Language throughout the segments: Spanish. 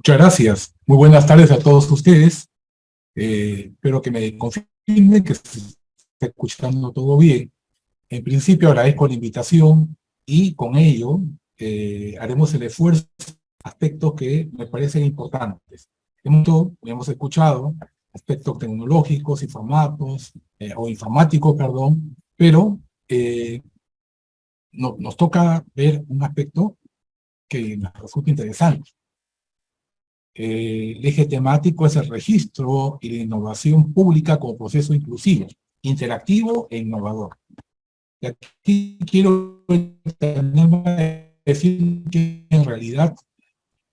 Muchas gracias. Muy buenas tardes a todos ustedes. Espero que me confirmen que se está escuchando todo bien. En principio agradezco la invitación y con ello haremos el esfuerzo en aspectos que me parecen importantes. Hemos escuchado aspectos tecnológicos, o informáticos, perdón, pero nos toca ver un aspecto que nos resulta interesante. El eje temático es el registro y la innovación pública como proceso inclusivo, interactivo e innovador. Y aquí quiero decir que en realidad,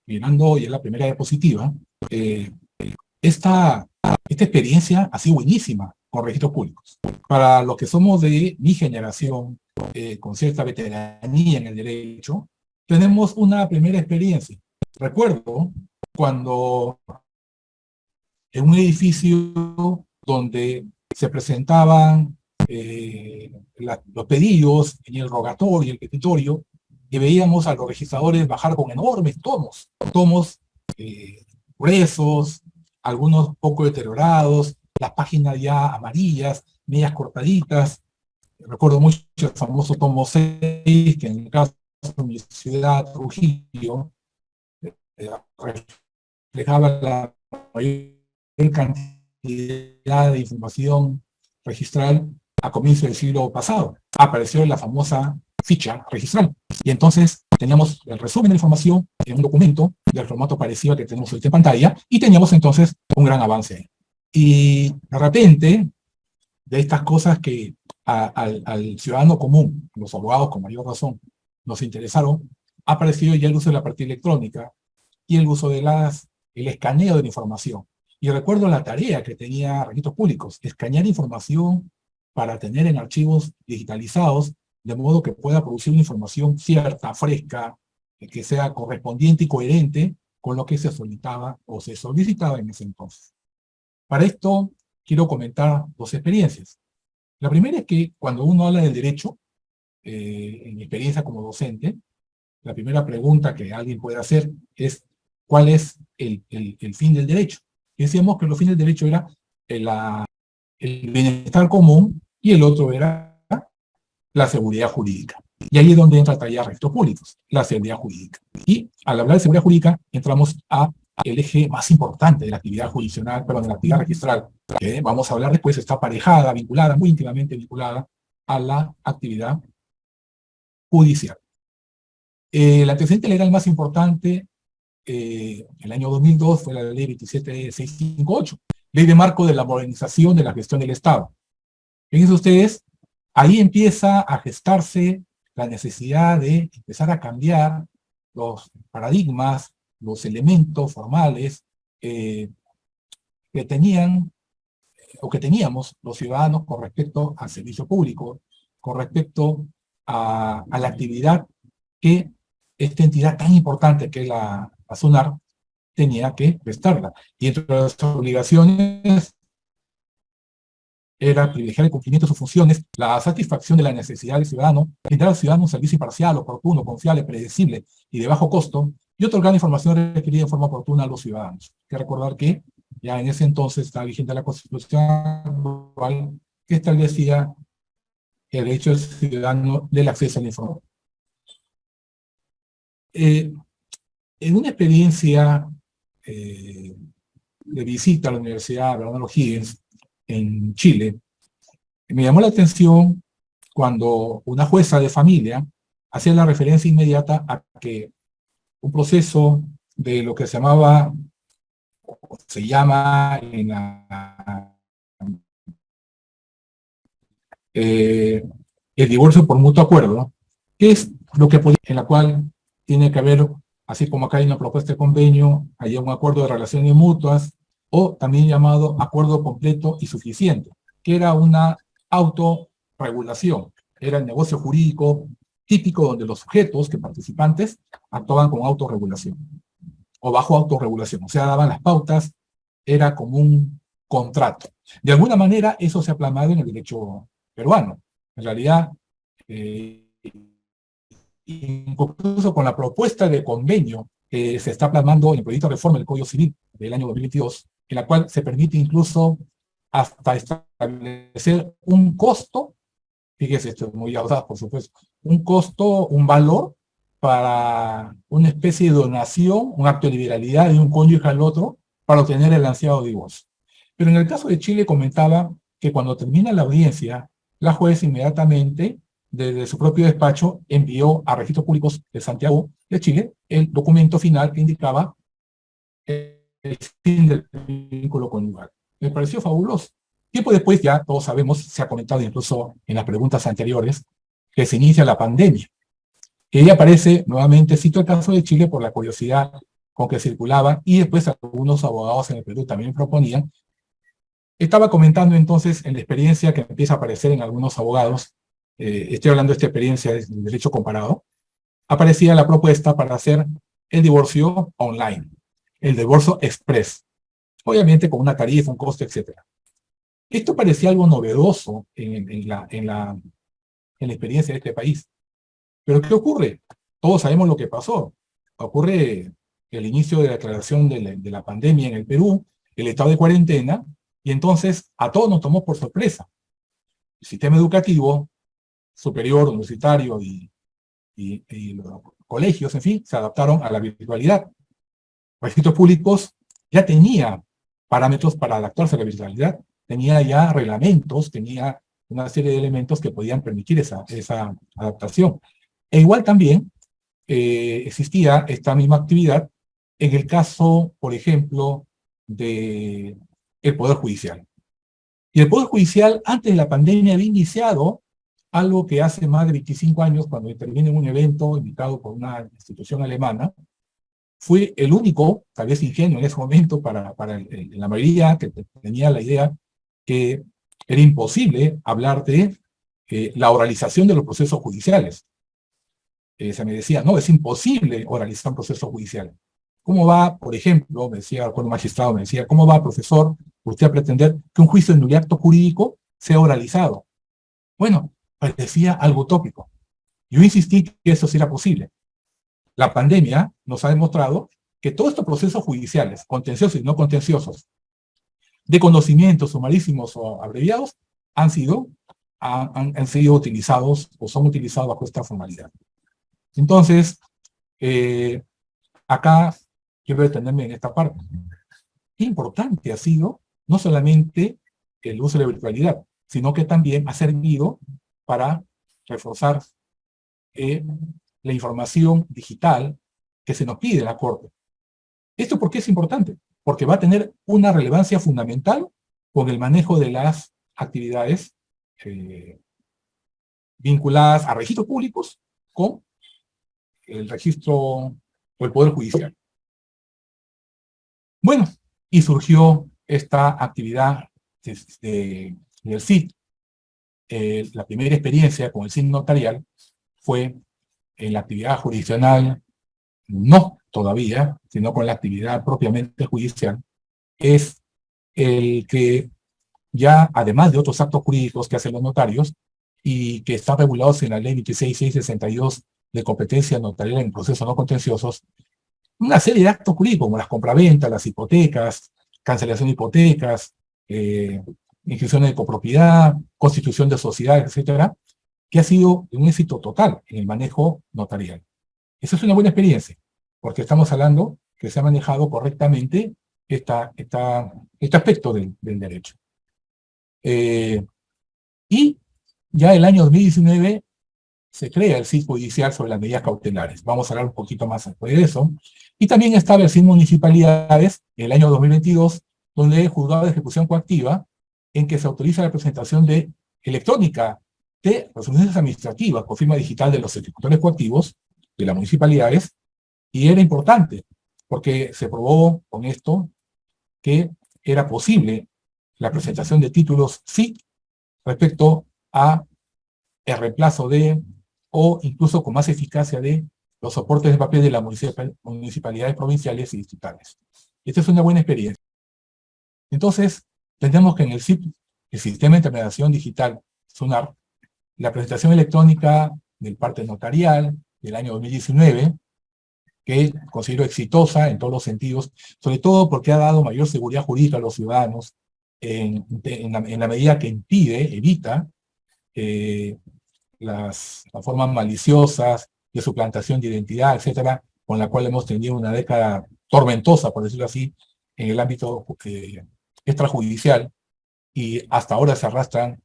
mirando hoy en la primera diapositiva, esta experiencia ha sido buenísima con registros públicos. Para los que somos de mi generación, con cierta veteranía en el derecho, tenemos una primera experiencia. Recuerdo cuando en un edificio donde se presentaban los pedidos en el rogatorio, el petitorio, y veíamos a los registradores bajar con enormes tomos gruesos, algunos poco deteriorados, las páginas ya amarillas, medias cortaditas. Recuerdo mucho el famoso tomo 6, que en el caso de mi ciudad, Trujillo, reflejaba la mayor cantidad de información registral a comienzos del siglo pasado. Apareció la famosa ficha registral. Y entonces teníamos el resumen de la información en un documento del formato parecido al que tenemos ahorita en pantalla, y teníamos entonces un gran avance. Y de repente, de estas cosas que al ciudadano común, los abogados con mayor razón, nos interesaron, ha aparecido ya el uso de la partida electrónica y el uso de el escaneo de la información. Y recuerdo la tarea que tenía Registros Públicos, escanear información para tener en archivos digitalizados, de modo que pueda producir una información cierta, fresca, que sea correspondiente y coherente con lo que se solicitaba o se solicitaba en ese entonces. Para esto, quiero comentar dos experiencias. La primera es que cuando uno habla del derecho, en mi experiencia como docente, la primera pregunta que alguien puede hacer es ¿cuál es el fin del derecho? Y decíamos que los fines del derecho era el bienestar común y el otro era la seguridad jurídica. Y ahí es donde entra a tallar registros públicos, la seguridad jurídica. Y al hablar de seguridad jurídica, entramos a el eje más importante de la actividad jurisdiccional, perdón, de la actividad registral, que vamos a hablar después, está aparejada, vinculada, muy íntimamente vinculada a la actividad judicial. El antecedente legal más importante, el año 2002, fue la ley 27658, ley de marco de la modernización de la gestión del Estado. Fíjense ustedes, ahí empieza a gestarse la necesidad de empezar a cambiar los paradigmas, los elementos formales que tenían o que teníamos los ciudadanos con respecto al servicio público, con respecto a la actividad que esta entidad tan importante que es la SUNAR tenía que prestarla. Y entre las obligaciones era privilegiar el cumplimiento de sus funciones, la satisfacción de la necesidad del ciudadano, brindar al ciudadano un servicio imparcial, oportuno, confiable, predecible y de bajo costo, y otorgar la información requerida en forma oportuna a los ciudadanos. Hay que recordar que ya en ese entonces estaba vigente la Constitución actual, que establecía el derecho del ciudadano del acceso a la información. En una experiencia de visita a la Universidad Bernardo O'Higgins en Chile, me llamó la atención cuando una jueza de familia hacía la referencia inmediata a que un proceso de lo que se llamaba, o se llama en el divorcio por mutuo acuerdo, que es lo que en la cual tiene que haber, así como acá hay una propuesta de convenio, hay un acuerdo de relaciones mutuas, o también llamado acuerdo completo y suficiente, que era una autorregulación, era el negocio jurídico típico donde los sujetos, que participantes, actuaban con autorregulación, o bajo autorregulación, o sea, daban las pautas, era como un contrato. De alguna manera, eso se ha plasmado en el derecho peruano. En realidad, incluso con la propuesta de convenio se está plasmando en el proyecto de reforma del Código Civil del año 2022, en la cual se permite incluso hasta establecer un costo, fíjese, esto es muy audaz, por supuesto, un costo, un valor para una especie de donación, un acto de liberalidad de un cónyuge al otro para obtener el ansiado divorcio. Pero en el caso de Chile comentaba que cuando termina la audiencia, la juez inmediatamente, desde su propio despacho, envió a Registros Públicos de Santiago de Chile el documento final que indicaba el fin del vínculo conyugal. Me pareció fabuloso. Tiempo después, ya todos sabemos, se ha comentado incluso en las preguntas anteriores, que se inicia la pandemia. Que ella aparece, nuevamente cito el caso de Chile por la curiosidad con que circulaba, y después algunos abogados en el Perú también proponían. Estaba comentando entonces en la experiencia que empieza a aparecer en algunos abogados, estoy hablando de esta experiencia de derecho comparado, aparecía la propuesta para hacer el divorcio online, el divorcio express, obviamente con una tarifa, un costo, etc. Esto parecía algo novedoso en la experiencia de este país. Pero ¿qué ocurre? Todos sabemos lo que pasó. Ocurre el inicio de la declaración de la pandemia en el Perú, el estado de cuarentena, y entonces a todos nos tomó por sorpresa. El sistema educativo superior, universitario y los colegios, en fin, se adaptaron a la virtualidad. Registros Públicos ya tenía parámetros para adaptarse a la virtualidad, tenía ya reglamentos, tenía una serie de elementos que podían permitir esa adaptación. E igual también existía esta misma actividad en el caso, por ejemplo, del Poder Judicial. Y el Poder Judicial, antes de la pandemia, había iniciado algo que hace más de 25 años, cuando intervino en un evento invitado por una institución alemana, fue el único, tal vez ingenuo en ese momento, para la mayoría que tenía la idea que era imposible hablar de la oralización de los procesos judiciales. Se me decía, no, es imposible oralizar un proceso judicial. ¿Cómo va, por ejemplo, me decía, cuando un magistrado me decía, ¿cómo va, profesor, usted a pretender que un juicio en un acto jurídico sea oralizado? Bueno, parecía algo utópico. Yo insistí que eso sí era posible. La pandemia nos ha demostrado que todos estos procesos judiciales, contenciosos y no contenciosos, de conocimientos sumarísimos o abreviados, han sido utilizados o son utilizados bajo esta formalidad. Entonces, acá quiero detenerme en esta parte. Qué importante ha sido no solamente el uso de la virtualidad, sino que también ha servido para reforzar la información digital que se nos pide en la Corte. ¿Esto por qué es importante? Porque va a tener una relevancia fundamental con el manejo de las actividades vinculadas a registros públicos con el registro o el Poder Judicial. Bueno, y surgió esta actividad del CID. La primera experiencia con el CID notarial fue en la actividad jurisdiccional, no todavía, sino con la actividad propiamente judicial, es el que ya, además de otros actos jurídicos que hacen los notarios, y que están regulados en la ley 26.662 de competencia notarial en procesos no contenciosos, una serie de actos jurídicos como las compraventas, las hipotecas, cancelación de hipotecas, inscripciones de copropiedad, constitución de sociedades, etcétera, que ha sido un éxito total en el manejo notarial. Esa es una buena experiencia, porque estamos hablando que se ha manejado correctamente este aspecto del derecho. Y ya el año 2019 se crea el CID judicial sobre las medidas cautelares. Vamos a hablar un poquito más después de eso. Y también está el CID municipalidades en el año 2022, donde el juzgado de ejecución coactiva, en que se autoriza la presentación de electrónica de resoluciones administrativas con firma digital de los ejecutores coactivos de las municipalidades, y era importante, porque se probó con esto que era posible la presentación de títulos CID respecto a el reemplazo de, o incluso con más eficacia de, los soportes de papel de las municipalidades provinciales y distritales. Esta es una buena experiencia. Entonces, entendemos que en el SIP, el Sistema de Intermediación Digital, SUNAR, la presentación electrónica del parte notarial del año 2019 que considero exitosa en todos los sentidos, sobre todo porque ha dado mayor seguridad jurídica a los ciudadanos en la medida que evita las formas maliciosas de suplantación de identidad, etcétera, con la cual hemos tenido una década tormentosa, por decirlo así, en el ámbito extrajudicial, y hasta ahora se arrastran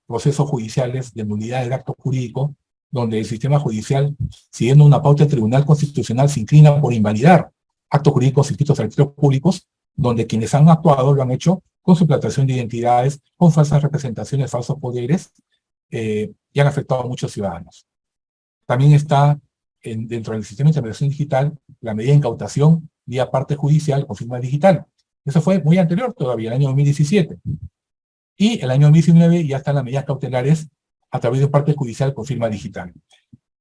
procesos judiciales de nulidad de actos jurídicos, donde el sistema judicial, siguiendo una pauta del Tribunal Constitucional, se inclina por invalidar actos jurídicos inscritos a registros públicos, donde quienes han actuado lo han hecho con suplantación de identidades, con falsas representaciones, falsos poderes, y han afectado a muchos ciudadanos. También está dentro del sistema de intermediación digital la medida de incautación vía parte judicial con firma digital. Eso fue muy anterior todavía, el año 2017. Y el año 2019 ya están las medidas cautelares a través de parte judicial con firma digital.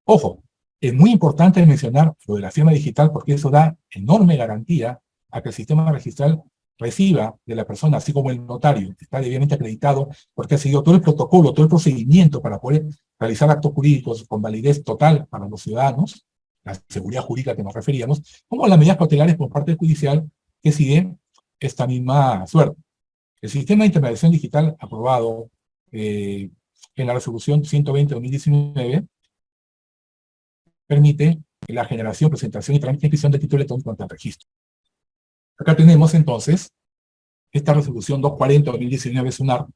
Ojo, es muy importante mencionar lo de la firma digital porque eso da enorme garantía a que el sistema registral reciba de la persona, así como el notario, que está debidamente acreditado porque ha seguido todo el protocolo, todo el procedimiento para poder realizar actos jurídicos con validez total para los ciudadanos, la seguridad jurídica que nos referíamos, como las medidas cautelares por parte judicial que siguen esta misma suerte. El sistema de intermediación digital aprobado en la resolución 120/2019 permite la generación, presentación y trámite de inscripción de título electrónico ante el registro. Acá tenemos entonces esta resolución 240/2019 SUNAR,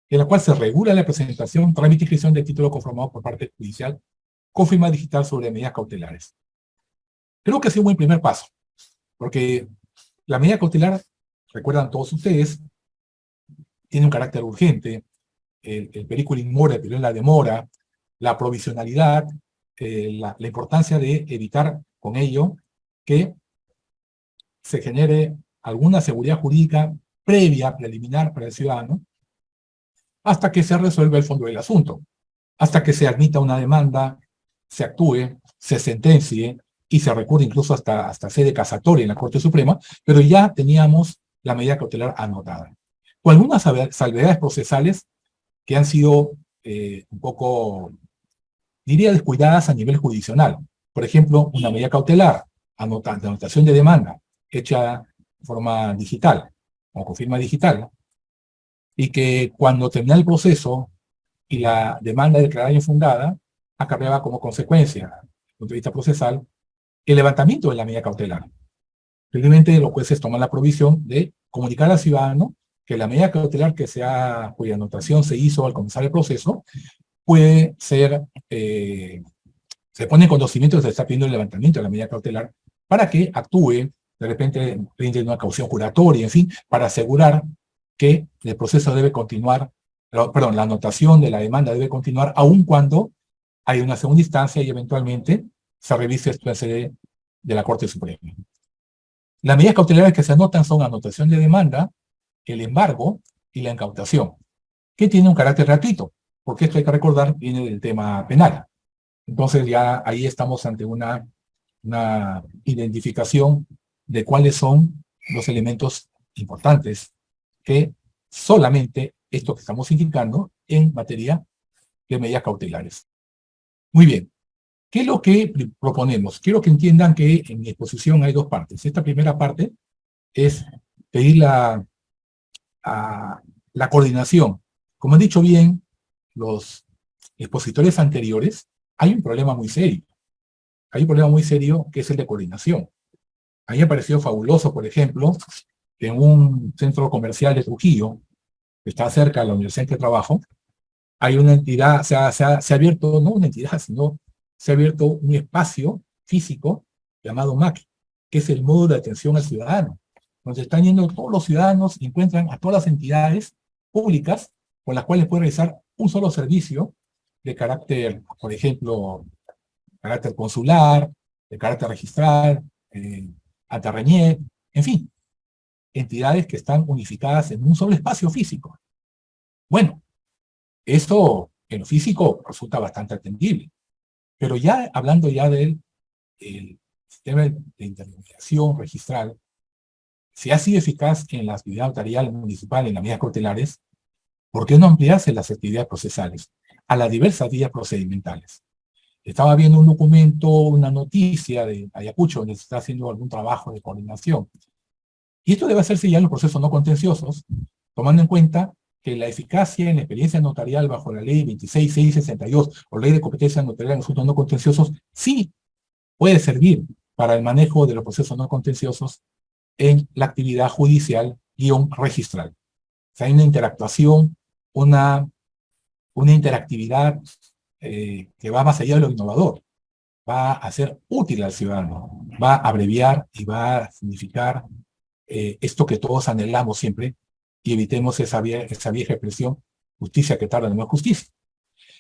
en la cual se regula la presentación, trámite y inscripción de título conformado por parte judicial con firma digital sobre medidas cautelares. Creo que ha sido un buen primer paso, porque la medida cautelar, recuerdan todos ustedes, tiene un carácter urgente, el periculum in mora, el periodo en la demora, la provisionalidad, la importancia de evitar con ello que se genere alguna seguridad jurídica previa, preliminar para el ciudadano, hasta que se resuelva el fondo del asunto, hasta que se admita una demanda, se actúe, se sentencie y se recurre incluso hasta sede casatoria en la Corte Suprema, pero ya teníamos la medida cautelar anotada. Con algunas salvedades procesales que han sido un poco, diría, descuidadas a nivel jurisdiccional. Por ejemplo, una medida cautelar, de anotación de demanda, hecha de forma digital, o con firma digital, y que cuando termina el proceso y la demanda declarada infundada, acarreaba como consecuencia, desde el punto de vista procesal, el levantamiento de la medida cautelar. Finalmente, los jueces toman la provisión de comunicar al ciudadano que la medida cautelar cuya anotación se hizo al comenzar el proceso, puede ser, se pone en conocimiento que se está pidiendo el levantamiento de la medida cautelar para que actúe, de repente rinde una caución juratoria, en fin, para asegurar que el proceso debe continuar, perdón, la anotación de la demanda debe continuar aun cuando hay una segunda instancia y eventualmente se revise esto en sede de la Corte Suprema. Las medidas cautelares que se anotan son anotación de demanda, el embargo y la incautación, que tiene un carácter gratuito, porque esto hay que recordar, viene del tema penal. Entonces ya ahí estamos ante una identificación de cuáles son los elementos importantes que solamente esto que estamos indicando en materia de medidas cautelares. Muy bien. ¿Qué es lo que proponemos? Quiero que entiendan que en mi exposición hay dos partes. Esta primera parte es pedir la coordinación. Como han dicho bien los expositores anteriores, hay un problema muy serio. Hay un problema muy serio que es el de coordinación. A mí me pareció fabuloso, por ejemplo, que en un centro comercial de Trujillo, que está cerca de la universidad en que trabajo, hay una entidad, se ha abierto, no una entidad, sino se ha abierto un espacio físico llamado MAC, que es el módulo de atención al ciudadano, donde están yendo todos los ciudadanos y encuentran a todas las entidades públicas con las cuales pueden realizar un solo servicio de carácter, por ejemplo, carácter consular, de carácter registral, atarreñé, en fin, entidades que están unificadas en un solo espacio físico. Bueno, esto en lo físico resulta bastante atendible, pero ya hablando ya del sistema de intermediación registral, si ha sido eficaz en la actividad notarial municipal, en las medidas cautelares, ¿por qué no ampliarse las actividades procesales a las diversas vías procedimentales? Estaba viendo un documento, una noticia de Ayacucho, donde se está haciendo algún trabajo de coordinación. Y esto debe hacerse ya en los procesos no contenciosos, tomando en cuenta que la eficacia en la experiencia notarial bajo la ley 26.662 o ley de competencia notarial en asuntos no contenciosos sí puede servir para el manejo de los procesos no contenciosos en la actividad judicial registral. O sea, hay una interactuación, una interactividad que va más allá de lo innovador, va a ser útil al ciudadano, va a abreviar y va a significar esto que todos anhelamos siempre y evitemos esa vieja expresión, justicia que tarda no es justicia.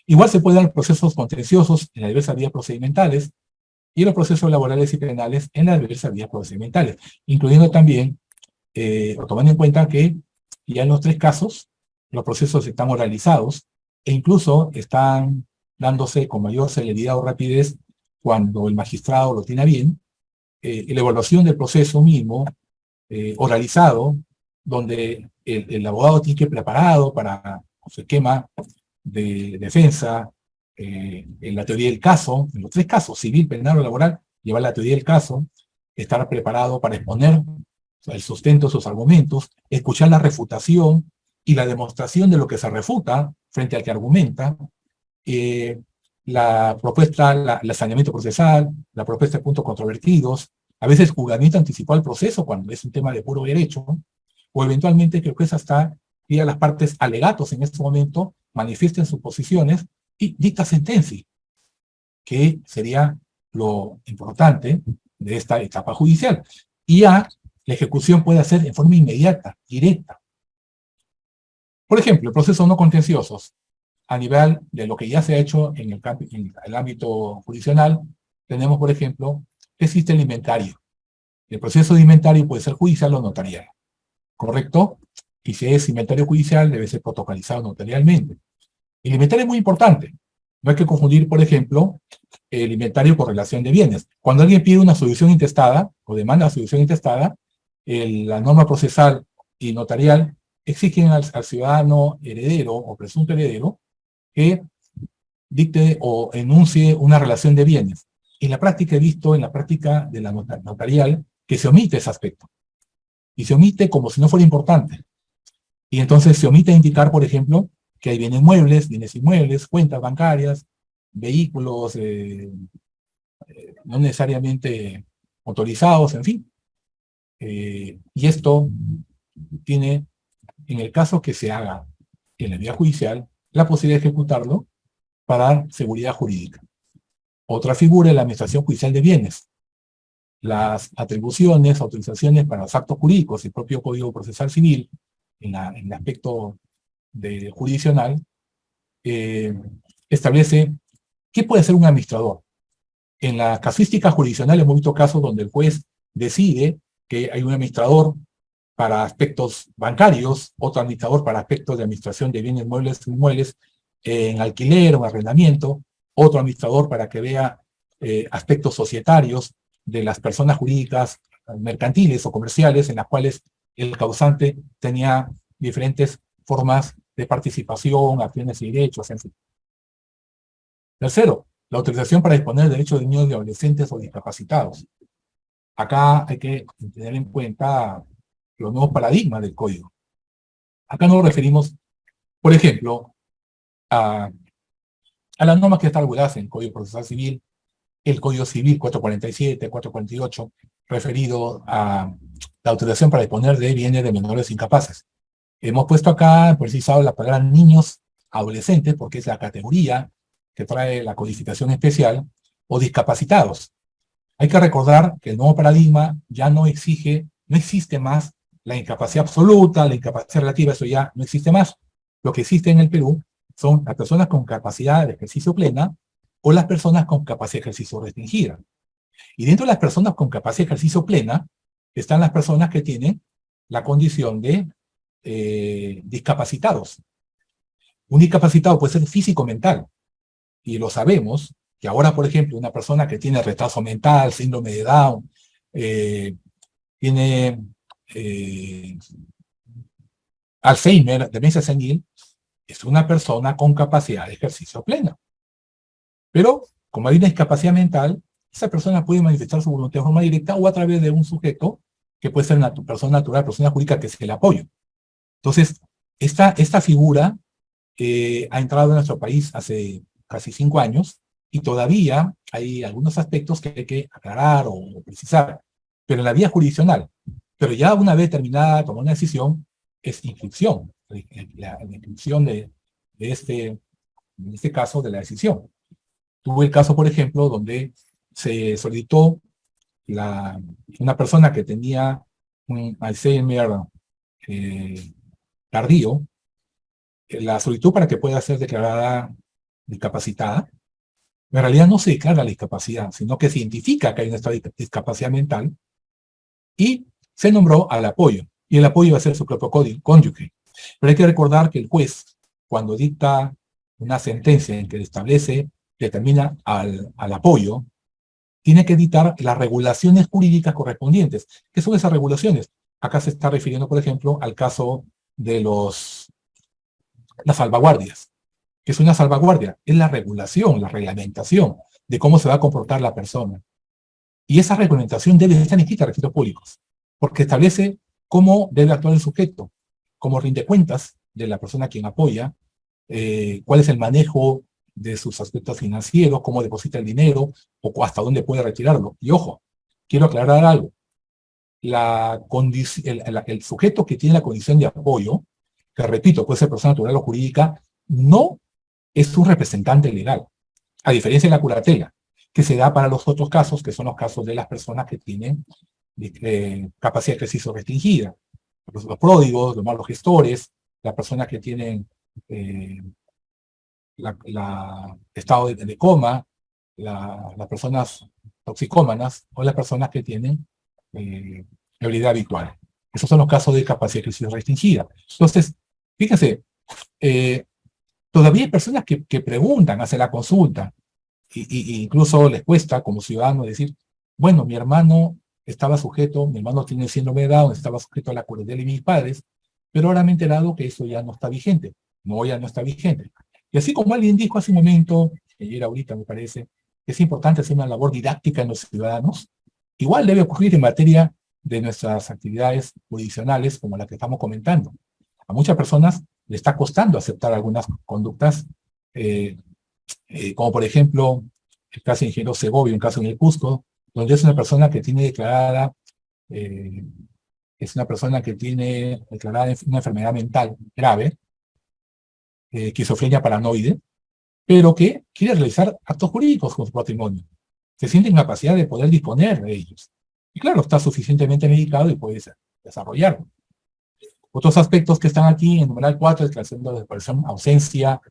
Igual se pueden dar procesos contenciosos en las diversas vías procedimentales y los procesos laborales y penales en las diversas vías procedimentales, incluyendo también, o tomando en cuenta que ya en los 3 casos, los procesos están oralizados e incluso están dándose con mayor celeridad o rapidez cuando el magistrado lo tiene a bien, la evaluación del proceso mismo, oralizado, donde el abogado tiene que ir preparado para su esquema de defensa, en la teoría del caso, en los 3 casos, civil, penal o laboral, llevar la teoría del caso, estar preparado para exponer el sustento de sus argumentos, escuchar la refutación y la demostración de lo que se refuta frente al que argumenta, la propuesta, el saneamiento procesal, la propuesta de puntos controvertidos, a veces juzgamiento anticipado al proceso cuando es un tema de puro derecho, o eventualmente que el juez hasta pida a las partes alegatos en este momento, manifiesten sus posiciones y dicta sentencia, que sería lo importante de esta etapa judicial. Y ya la ejecución puede hacer en forma inmediata, directa. Por ejemplo, procesos no contenciosos. A nivel de lo que ya se ha hecho en el ámbito jurisdiccional, tenemos, por ejemplo, que existe el inventario. El proceso de inventario puede ser judicial o notarial, ¿correcto? Y si es inventario judicial, debe ser protocolizado notarialmente. El inventario es muy importante. No hay que confundir, por ejemplo, el inventario con relación de bienes. Cuando alguien pide una solución intestada o demanda una solución intestada, la norma procesal y notarial exigen al ciudadano heredero o presunto heredero que dicte o enuncie una relación de bienes. En la práctica he visto, en la práctica de la notarial, que se omite ese aspecto. Y se omite como si no fuera importante. Y entonces se omite indicar, por ejemplo, que hay bienes muebles, bienes inmuebles, cuentas bancarias, vehículos no necesariamente autorizados, en fin. Y esto tiene, en el caso que se haga en la vía judicial, la posibilidad de ejecutarlo para dar seguridad jurídica. Otra figura es la administración judicial de bienes. Las atribuciones, autorizaciones para los actos jurídicos, el propio Código Procesal Civil, en el aspecto jurisdiccional, establece qué puede hacer un administrador. En la casuística jurisdiccional hemos visto casos donde el juez decide que hay un administrador para aspectos bancarios, otro administrador para aspectos de administración de bienes muebles e inmuebles, en alquiler o arrendamiento, otro administrador para que vea aspectos societarios de las personas jurídicas mercantiles o comerciales en las cuales el causante tenía diferentes formas de participación, acciones y derechos, en fin. Tercero, la autorización para disponer de derechos de niños y adolescentes o discapacitados. Acá hay que tener en cuenta los nuevos paradigmas del código. Acá nos referimos, por ejemplo, a las normas que están reguladas en el Código Procesal Civil, el Código Civil 447, 448, referido a la autorización para disponer de bienes de menores incapaces. Hemos puesto acá, precisado la palabra niños, adolescentes, porque es la categoría que trae la codificación especial, o discapacitados. Hay que recordar que el nuevo paradigma ya no existe más la incapacidad absoluta, la incapacidad relativa, eso ya no existe más. Lo que existe en el Perú son las personas con capacidad de ejercicio plena o las personas con capacidad de ejercicio restringida. Y dentro de las personas con capacidad de ejercicio plena están las personas que tienen la condición de discapacitados. Un discapacitado puede ser físico-mental, y lo sabemos, que ahora, por ejemplo, una persona que tiene retraso mental, síndrome de Down, tiene Alzheimer, demencia senil, es una persona con capacidad de ejercicio plena. Pero como hay una discapacidad mental, esa persona puede manifestar su voluntad de forma directa o a través de un sujeto que puede ser una persona natural, persona jurídica, que es el apoyo. Entonces, esta figura ha entrado en nuestro país hace casi 5 años y todavía hay algunos aspectos que hay que aclarar o precisar, pero en la vía jurisdiccional. Pero ya una vez terminada, tomar una decisión, es inscripción, la inscripción en este caso, de la decisión. Tuve el caso, por ejemplo, donde se solicitó una persona que tenía un Alzheimer tardío, la solicitud para que pueda ser declarada discapacitada. En realidad no se declara la discapacidad, sino que se identifica que hay una discapacidad mental y se nombró al apoyo. Y el apoyo va a ser su propio cónyuge. Pero hay que recordar que el juez, cuando dicta una sentencia en que determina al apoyo, tiene que dictar las regulaciones jurídicas correspondientes. ¿Qué son esas regulaciones? Acá se está refiriendo, por ejemplo, al caso de las salvaguardias. ¿Qué es una salvaguardia? Es la regulación, la reglamentación de cómo se va a comportar la persona. Y esa reglamentación debe estar inscrita en registros públicos, porque establece cómo debe actuar el sujeto, cómo rinde cuentas de la persona a quien apoya, cuál es el manejo de sus aspectos financieros, cómo deposita el dinero, o hasta dónde puede retirarlo. Y ojo, quiero aclarar algo. El sujeto que tiene la condición de apoyo, que repito, puede ser persona natural o jurídica, no es un representante legal, a diferencia de la curatela, que se da para los otros casos, que son los casos de las personas que tienen capacidad de ejercicio restringida, los pródigos, los malos gestores, las personas que tienen estado de coma, las personas toxicómanas o las personas que tienen ebriedad habitual. Esos son los casos de capacidad de ejercicio restringida. Entonces, fíjense, todavía hay personas que preguntan, hacen la consulta, y incluso les cuesta como ciudadano decir, bueno, mi hermano tiene síndrome de Down, estaba sujeto a la curatela de mis padres, pero ahora me he enterado que eso ya no está vigente. No, ya no está vigente. Y así como alguien dijo hace un momento, ayer ahorita me parece, que es importante hacer una labor didáctica en los ciudadanos, igual debe ocurrir en materia de nuestras actividades jurisdiccionales como la que estamos comentando. A muchas personas le está costando aceptar algunas conductas, como por ejemplo el caso de ingeniero Segovia, un caso en el Cusco, donde es una persona que tiene declarada una enfermedad mental grave, esquizofrenia paranoide, pero que quiere realizar actos jurídicos con su patrimonio. Se siente en capacidad de poder disponer de ellos. Y claro, está suficientemente medicado y puede desarrollarlo. Otros aspectos que están aquí en numeral 4, declaración de desaparición, ausencia,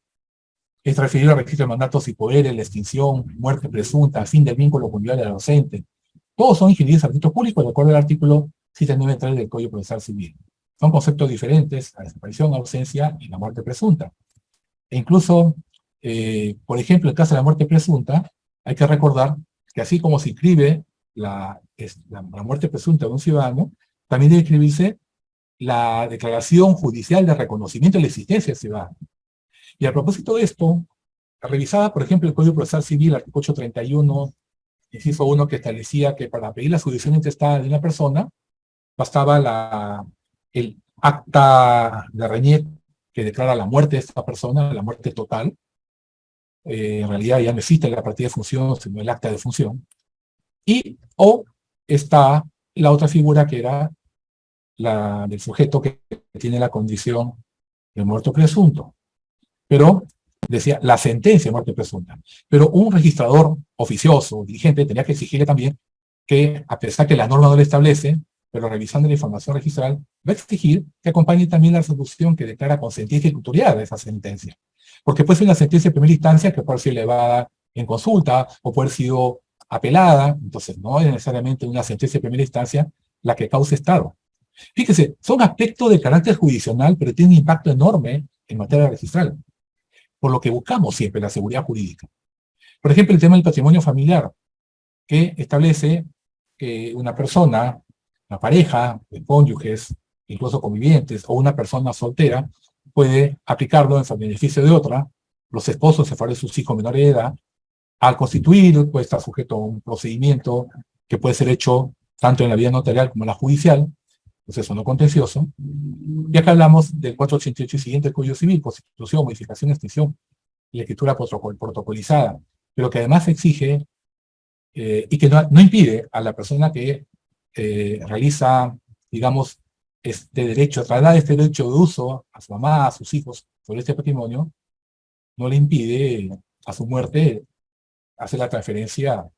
es referido al registro de mandatos y poderes, la extinción, muerte presunta, fin del vínculo conyugal del ausente. Todos son ingeridos a registros públicos de acuerdo al artículo 793 del Código Procesal Civil. Son conceptos diferentes, la desaparición, ausencia y la muerte presunta. E incluso, por ejemplo, en el caso de la muerte presunta, hay que recordar que así como se inscribe la muerte presunta de un ciudadano, también debe inscribirse la declaración judicial de reconocimiento de la existencia del ciudadano. Y a propósito de esto, revisaba, por ejemplo, el Código Procesal Civil, artículo 831, inciso 1, que establecía que para pedir la jurisdicción intestada de una persona, bastaba el acta de RENIEC que declara la muerte de esta persona, la muerte total. En realidad ya no existe la partida de función, sino el acta de función. O está la otra figura que era la del sujeto que tiene la condición de muerto presunto. Pero decía la sentencia de muerte presunta. Pero un registrador oficioso, dirigente, tenía que exigirle también que, a pesar que la norma no le establece, pero revisando la información registral, va a exigir que acompañe también la resolución que declara con sentencia ejecutoriada de esa sentencia. Porque puede ser una sentencia de primera instancia que puede ser elevada en consulta o puede ser sido apelada, entonces no es necesariamente una sentencia de primera instancia la que cause estado. Fíjese, son aspectos de carácter jurisdiccional, pero tienen un impacto enorme en materia registral, por lo que buscamos siempre la seguridad jurídica. Por ejemplo, el tema del patrimonio familiar, que establece que una persona, una pareja de cónyuges, incluso convivientes, o una persona soltera, puede aplicarlo en beneficio de otra, los esposos se favor de sus hijos menores de edad, Al constituir, pues está sujeto a un procedimiento que puede ser hecho tanto en la vía notarial como en la judicial, proceso no contencioso. Y acá hablamos del 488 y siguiente del Código Civil, constitución, modificación, extinción y la escritura protocolizada, pero que además exige y que no impide a la persona que realiza, digamos, este derecho, trasladar este derecho de uso a su mamá, a sus hijos, sobre este patrimonio, no le impide a su muerte hacer la transferencia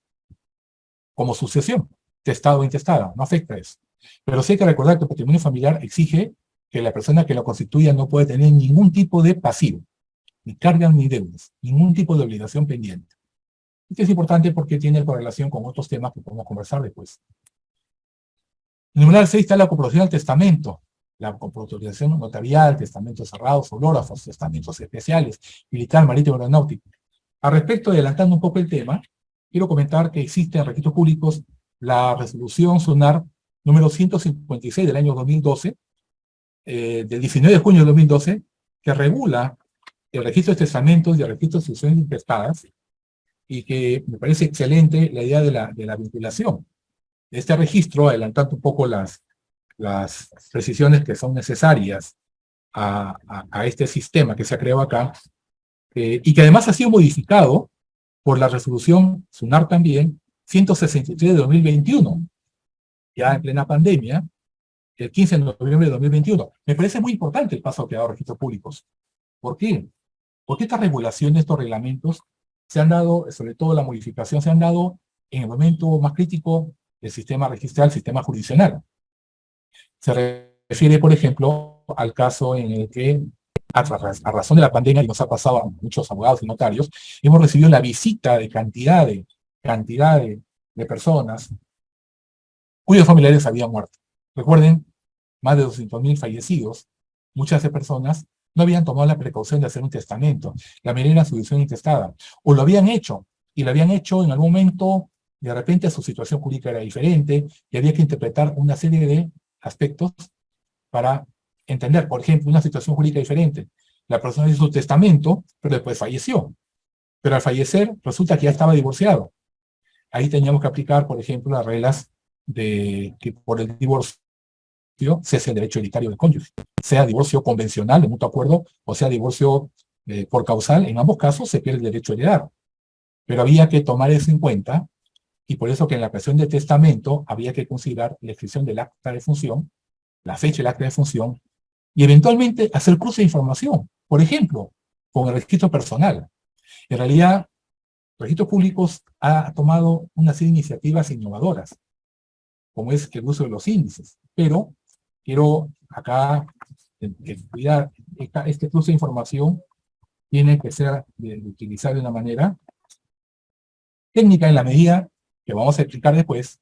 como sucesión, testada o intestada, no afecta eso. Pero sí hay que recordar que el patrimonio familiar exige que la persona que lo constituya no puede tener ningún tipo de pasivo, ni cargas ni deudas, ningún tipo de obligación pendiente. Esto es importante porque tiene correlación con otros temas que podemos conversar después. En el numeral 6 está la comprobación del testamento, la comprobación notarial, testamentos cerrados, hológrafos, testamentos especiales, militar, marítimo, aeronáutico. Al respecto, adelantando un poco el tema, quiero comentar que existe en registros públicos la resolución SUNAR número 156 del año 2012, del 19 de junio de 2012, que regula el registro de testamentos y el registro de sucesiones intestadas, y que me parece excelente la idea de la vinculación de este registro, adelantando un poco las precisiones que son necesarias a este sistema que se ha creado acá, y que además ha sido modificado por la resolución SUNAR también, 163 de 2021, ya en plena pandemia, el 15 de noviembre de 2021. Me parece muy importante el paso que ha dado registros públicos. ¿Por qué? Porque estas regulaciones, estos reglamentos, se han dado, sobre todo la modificación, se han dado en el momento más crítico del sistema registral, sistema jurisdiccional. Se refiere, por ejemplo, al caso en el que, a razón de la pandemia, y nos ha pasado a muchos abogados y notarios, hemos recibido la visita de cantidad de personas cuyos familiares habían muerto. Recuerden, más de 200.000 fallecidos, muchas de personas no habían tomado la precaución de hacer un testamento, la mayoría era sucesión intestada, o lo habían hecho, y lo habían hecho en algún momento, de repente su situación jurídica era diferente, y había que interpretar una serie de aspectos para entender, por ejemplo, una situación jurídica diferente. La persona hizo su testamento, pero después falleció. Pero al fallecer, resulta que ya estaba divorciado. Ahí teníamos que aplicar, por ejemplo, las reglas de que por el divorcio cese el derecho hereditario del cónyuge, sea divorcio convencional de mutuo acuerdo o sea divorcio por causal. En ambos casos se pierde el derecho a heredar, pero había que tomar eso en cuenta, y por eso que en la creación de testamento había que considerar la inscripción del acta de función, la fecha del acta de función, y eventualmente hacer cruce de información, por ejemplo, con el registro personal. En realidad, Registros Públicos ha tomado una serie de iniciativas innovadoras, como es el uso de los índices, pero quiero acá cuidar, este cruce de información tiene que ser utilizado de una manera técnica en la medida que vamos a explicar después.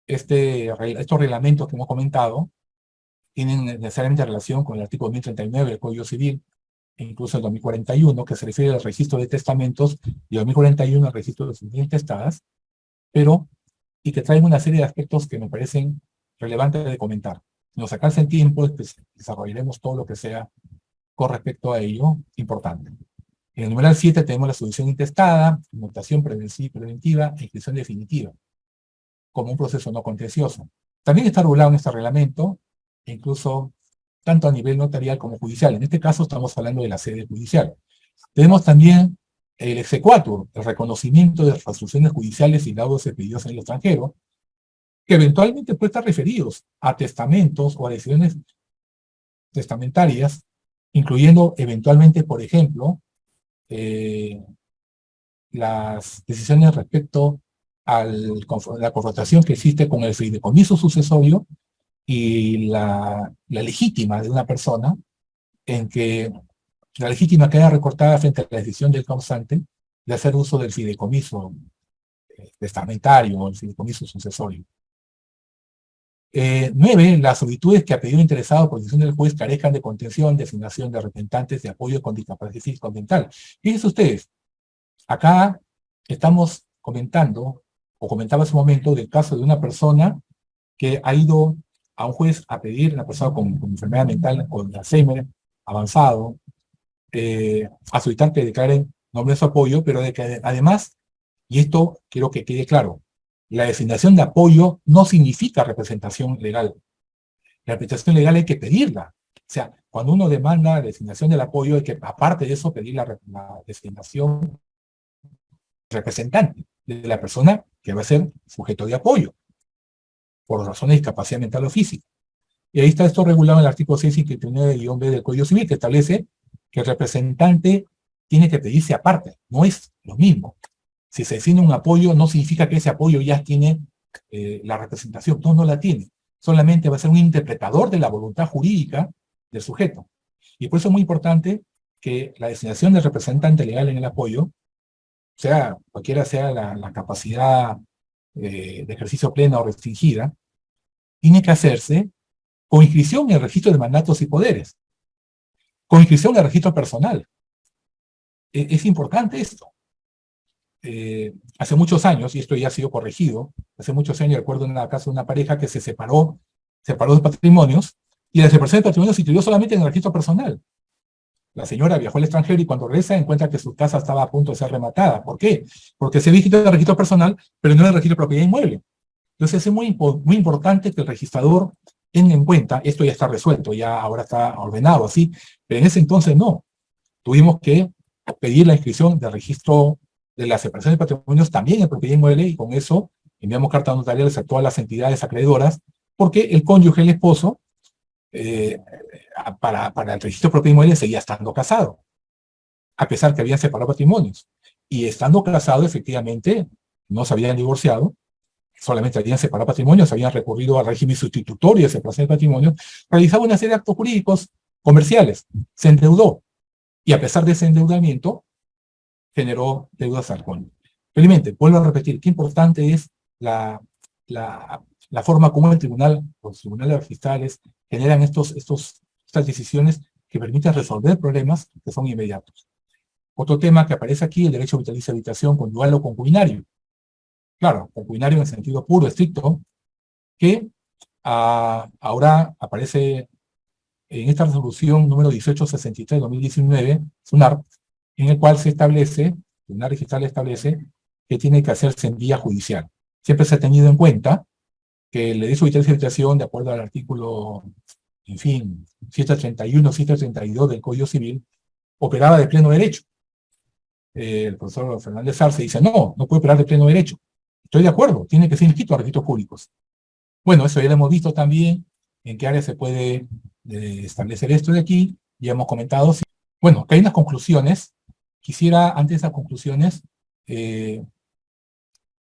Estos reglamentos que hemos comentado tienen necesariamente relación con el artículo 2039 del Código Civil, e incluso el 2041, que se refiere al registro de testamentos, y el 2041 al registro de sucesiones intestadas, pero y que traen una serie de aspectos que me parecen relevantes de comentar. Si nos alcanza el tiempo, pues desarrollaremos todo lo que sea con respecto a ello importante. En el numeral 7 tenemos la sucesión intestada, inmutación preventiva e inscripción definitiva, como un proceso no contencioso. También está regulado en este reglamento, incluso tanto a nivel notarial como judicial. En este caso estamos hablando de la sede judicial. Tenemos también el exequatur, el reconocimiento de resoluciones judiciales y laudos expedidos en el extranjero, que eventualmente puede estar referidos a testamentos o a decisiones testamentarias, incluyendo eventualmente, por ejemplo, las decisiones respecto a la confrontación que existe con el fideicomiso sucesorio y la legítima de una persona, en que la legítima queda recortada frente a la decisión del causante de hacer uso del fideicomiso testamentario o el fideicomiso sucesorio. 9. Las solicitudes que a pedido interesado por decisión del juez carezcan de contención, designación de representantes de apoyo con discapacidad física o mental. Fíjense ustedes, acá estamos comentando, o comentaba hace un momento, del caso de una persona que ha ido a un juez a pedir, una persona con enfermedad mental, con Alzheimer avanzado, a solicitar que declaren nombre de su apoyo, pero de que además Y esto quiero que quede claro. La designación de apoyo no significa representación legal. La representación legal hay que pedirla. O sea, cuando uno demanda la designación del apoyo, hay que, aparte de eso, pedir la designación representante de la persona que va a ser sujeto de apoyo, por razones de discapacidad mental o física. Y ahí está esto regulado en el artículo 659-B del Código Civil, que establece que el representante tiene que pedirse aparte. No es lo mismo. Si se designa un apoyo, no significa que ese apoyo ya tiene la representación. No, no la tiene. Solamente va a ser un interpretador de la voluntad jurídica del sujeto. Y por eso es muy importante que la designación del representante legal en el apoyo, sea cualquiera sea la capacidad de ejercicio plena o restringida, tiene que hacerse con inscripción en el registro de mandatos y poderes, con inscripción en el registro personal. Es importante esto. Hace muchos años, y esto ya ha sido corregido, hace muchos años recuerdo en una casa de una pareja que se separó de patrimonios, y la separación de patrimonios se inscribió solamente en el registro personal. La señora viajó al extranjero y cuando regresa encuentra que su casa estaba a punto de ser rematada. ¿Por qué? Porque se vigiló el registro personal, pero no en el registro de propiedad inmueble. Entonces es muy importante que el registrador tenga en cuenta, esto ya está resuelto, ya ahora está ordenado así, pero en ese entonces no. Tuvimos que pedir la inscripción del registro de la separación de patrimonios también en propiedad inmueble, y con eso enviamos cartas notariales a todas las entidades acreedoras, porque el cónyuge, el esposo, para el registro de propiedad inmueble seguía estando casado, a pesar que habían separado patrimonios. Y estando casado, efectivamente, no se habían divorciado, solamente habían separado patrimonios, habían recurrido al régimen sustitutorio de separación de patrimonios, realizaba una serie de actos jurídicos comerciales, se endeudó, y a pesar de ese endeudamiento, generó deudas al cónyuge. Felizmente, vuelvo a repetir, qué importante es la forma como el tribunal, los tribunales registrales, generan estas decisiones que permiten resolver problemas que son inmediatos. Otro tema que aparece aquí, el derecho vitalicio de habitación conyugal o concubinario. Claro, concubinario en el sentido puro, estricto, que ahora aparece en esta resolución número 1863-2019, SUNAR, en el cual se establece, una registral establece que tiene que hacerse en vía judicial. Siempre se ha tenido en cuenta que el derecho de habitación, de acuerdo al artículo, en fin, 731, 732 del Código Civil, operaba de pleno derecho. El profesor Fernández Arce dice, no puede operar de pleno derecho. Estoy de acuerdo, tiene que ser inscrito a registros públicos. Bueno, eso ya lo hemos visto también, en qué área se puede establecer esto de aquí, ya hemos comentado. Bueno, acá hay unas conclusiones. Quisiera, antes de esas conclusiones, que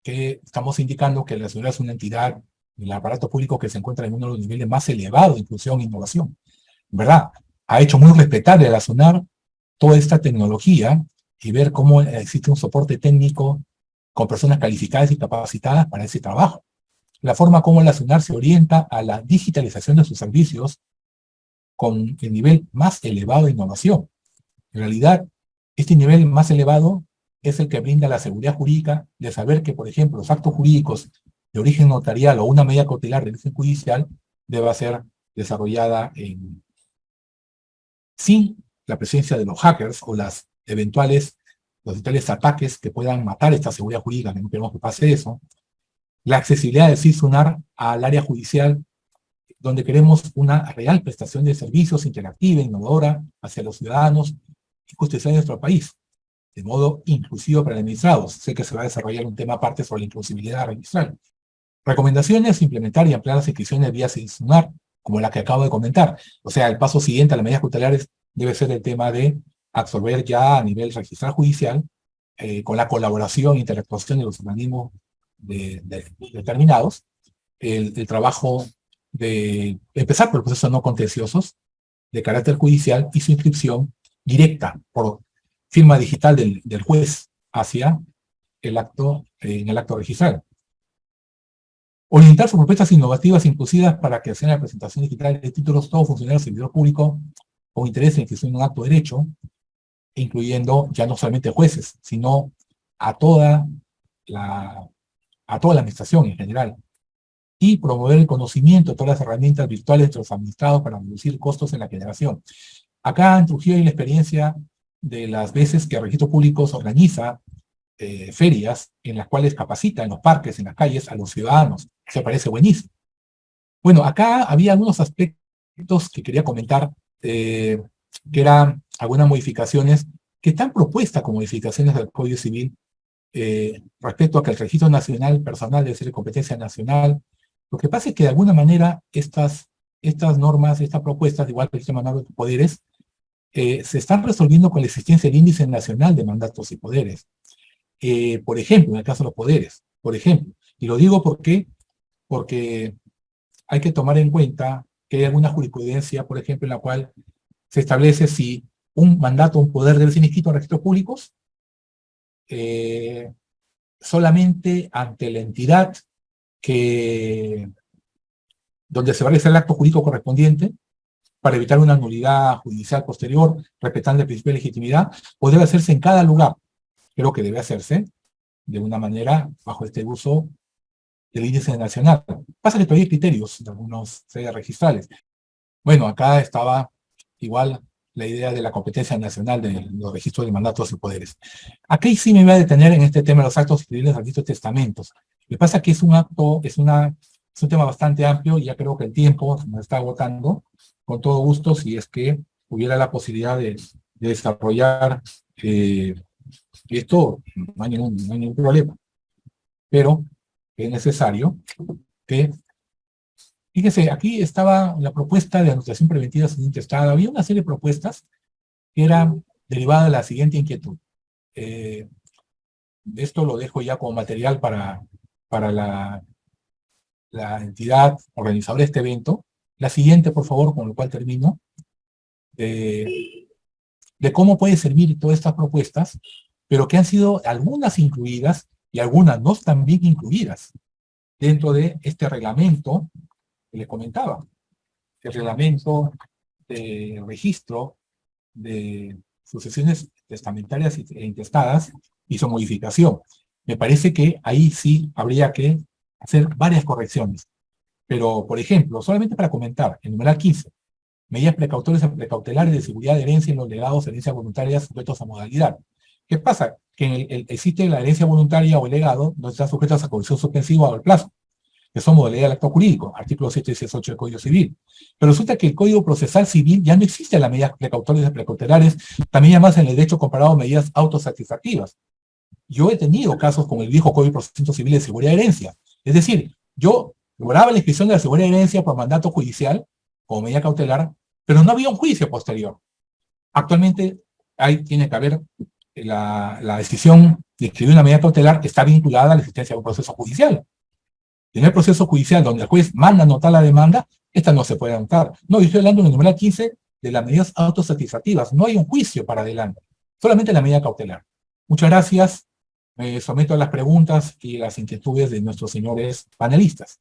estamos indicando que la SUNAR es una entidad, el aparato público que se encuentra en uno de los niveles más elevados de inclusión e innovación. ¿Verdad? Ha hecho muy respetable a la SUNAR toda esta tecnología y ver cómo existe un soporte técnico con personas calificadas y capacitadas para ese trabajo. La forma como la SUNAR se orienta a la digitalización de sus servicios con el nivel más elevado de innovación. En realidad, este nivel más elevado es el que brinda la seguridad jurídica de saber que, por ejemplo, los actos jurídicos de origen notarial o una medida cautelar de origen judicial deba ser desarrollada sin la presencia de los hackers o los eventuales ataques que puedan matar esta seguridad jurídica, que no queremos que pase eso. La accesibilidad de SUNAR al área judicial, donde queremos una real prestación de servicios interactiva, innovadora, hacia los ciudadanos y justiciarios de nuestro país, de modo inclusivo para administrados. Sé que se va a desarrollar un tema aparte sobre la inclusividad registral. Recomendaciones: implementar y ampliar las inscripciones vía SUNAR, como la que acabo de comentar. O sea, el paso siguiente a las medidas cautelares debe ser el tema de absorber ya a nivel registral judicial, con la colaboración e interactuación de los organismos determinados, el trabajo de empezar por procesos no contenciosos de carácter judicial y su inscripción directa por firma digital del juez hacia el acto, en el acto registral. Orientar sus propuestas innovativas inclusivas para que sea la presentación digital de títulos todo funcionario servidor público con interés en que sea un acto de derecho, incluyendo ya no solamente jueces, sino a toda la administración en general. Y promover el conocimiento de todas las herramientas virtuales de los administrados para reducir costos en la generación. Acá en Trujillo hay la experiencia de las veces que Registros Públicos organiza ferias en las cuales capacita en los parques, en las calles, a los ciudadanos. Se parece buenísimo. Bueno, acá había algunos aspectos que quería comentar, que eran algunas modificaciones que están propuestas como modificaciones del Código Civil respecto a que el Registro Nacional Personal debe ser de competencia nacional. Lo que pasa es que de alguna manera estas normas, estas propuestas, igual que el Sistema Nacional de Poderes, se están resolviendo con la existencia del Índice Nacional de Mandatos y Poderes. Por ejemplo, en el caso de los poderes, por ejemplo, y lo digo porque hay que tomar en cuenta que hay alguna jurisprudencia, por ejemplo, en la cual se establece si un mandato, un poder debe ser inscrito en registros públicos solamente ante la entidad donde se va a realizar el acto jurídico correspondiente para evitar una nulidad judicial posterior, respetando el principio de legitimidad, o debe hacerse en cada lugar. Creo que debe hacerse de una manera bajo este uso del índice nacional. Pasa que todavía hay criterios de algunos sedes registrales. Bueno, acá estaba igual la idea de la competencia nacional de los registros de mandatos y poderes. Aquí sí me voy a detener en este tema de los actos civiles, registros y testamentos. Lo que pasa es que es un tema bastante amplio y ya creo que el tiempo nos está agotando. Con todo gusto, si es que hubiera la posibilidad de desarrollar esto, no hay ningún problema. Pero es necesario que... Fíjese, aquí estaba la propuesta de anotación preventiva sin intestada. Había una serie de propuestas que eran derivadas de la siguiente inquietud. Esto lo dejo ya como material para la entidad organizadora de este evento. La siguiente, por favor, con lo cual termino. De cómo puede servir todas estas propuestas, pero que han sido algunas incluidas y algunas no están bien incluidas dentro de este reglamento que les comentaba, el reglamento de registro de sucesiones testamentarias e intestadas y su modificación. Me parece que ahí sí habría que hacer varias correcciones. Pero, por ejemplo, solamente para comentar, el numeral 15, medidas precautorias y precautelares de seguridad de herencia en los legados, herencias voluntarias sujetos a modalidad. ¿Qué pasa? Que existe la herencia voluntaria o el legado, no están sujetos a corrección suspensiva o al plazo, que son modalidad del acto jurídico, artículos 7 y 18 del Código Civil. Pero resulta que el Código Procesal Civil ya no existe las medidas precautorias y precautelares, también llamadas en el derecho comparado medidas autosatisfactivas. Yo he tenido casos con el viejo Código de Procedimiento Civil de Seguridad de Herencia. Es decir, yo lograba la inscripción de la seguridad de herencia por mandato judicial, como medida cautelar, pero no había un juicio posterior. Actualmente tiene que haber la decisión de inscribir una medida cautelar que está vinculada a la existencia de un proceso judicial. En el proceso judicial donde el juez manda anotar la demanda, esta no se puede anotar. No, yo estoy hablando en el numeral 15 de las medidas autosatisfactivas. No hay un juicio para adelante, solamente la medida cautelar. Muchas gracias. Me someto a las preguntas y las inquietudes de nuestros señores panelistas.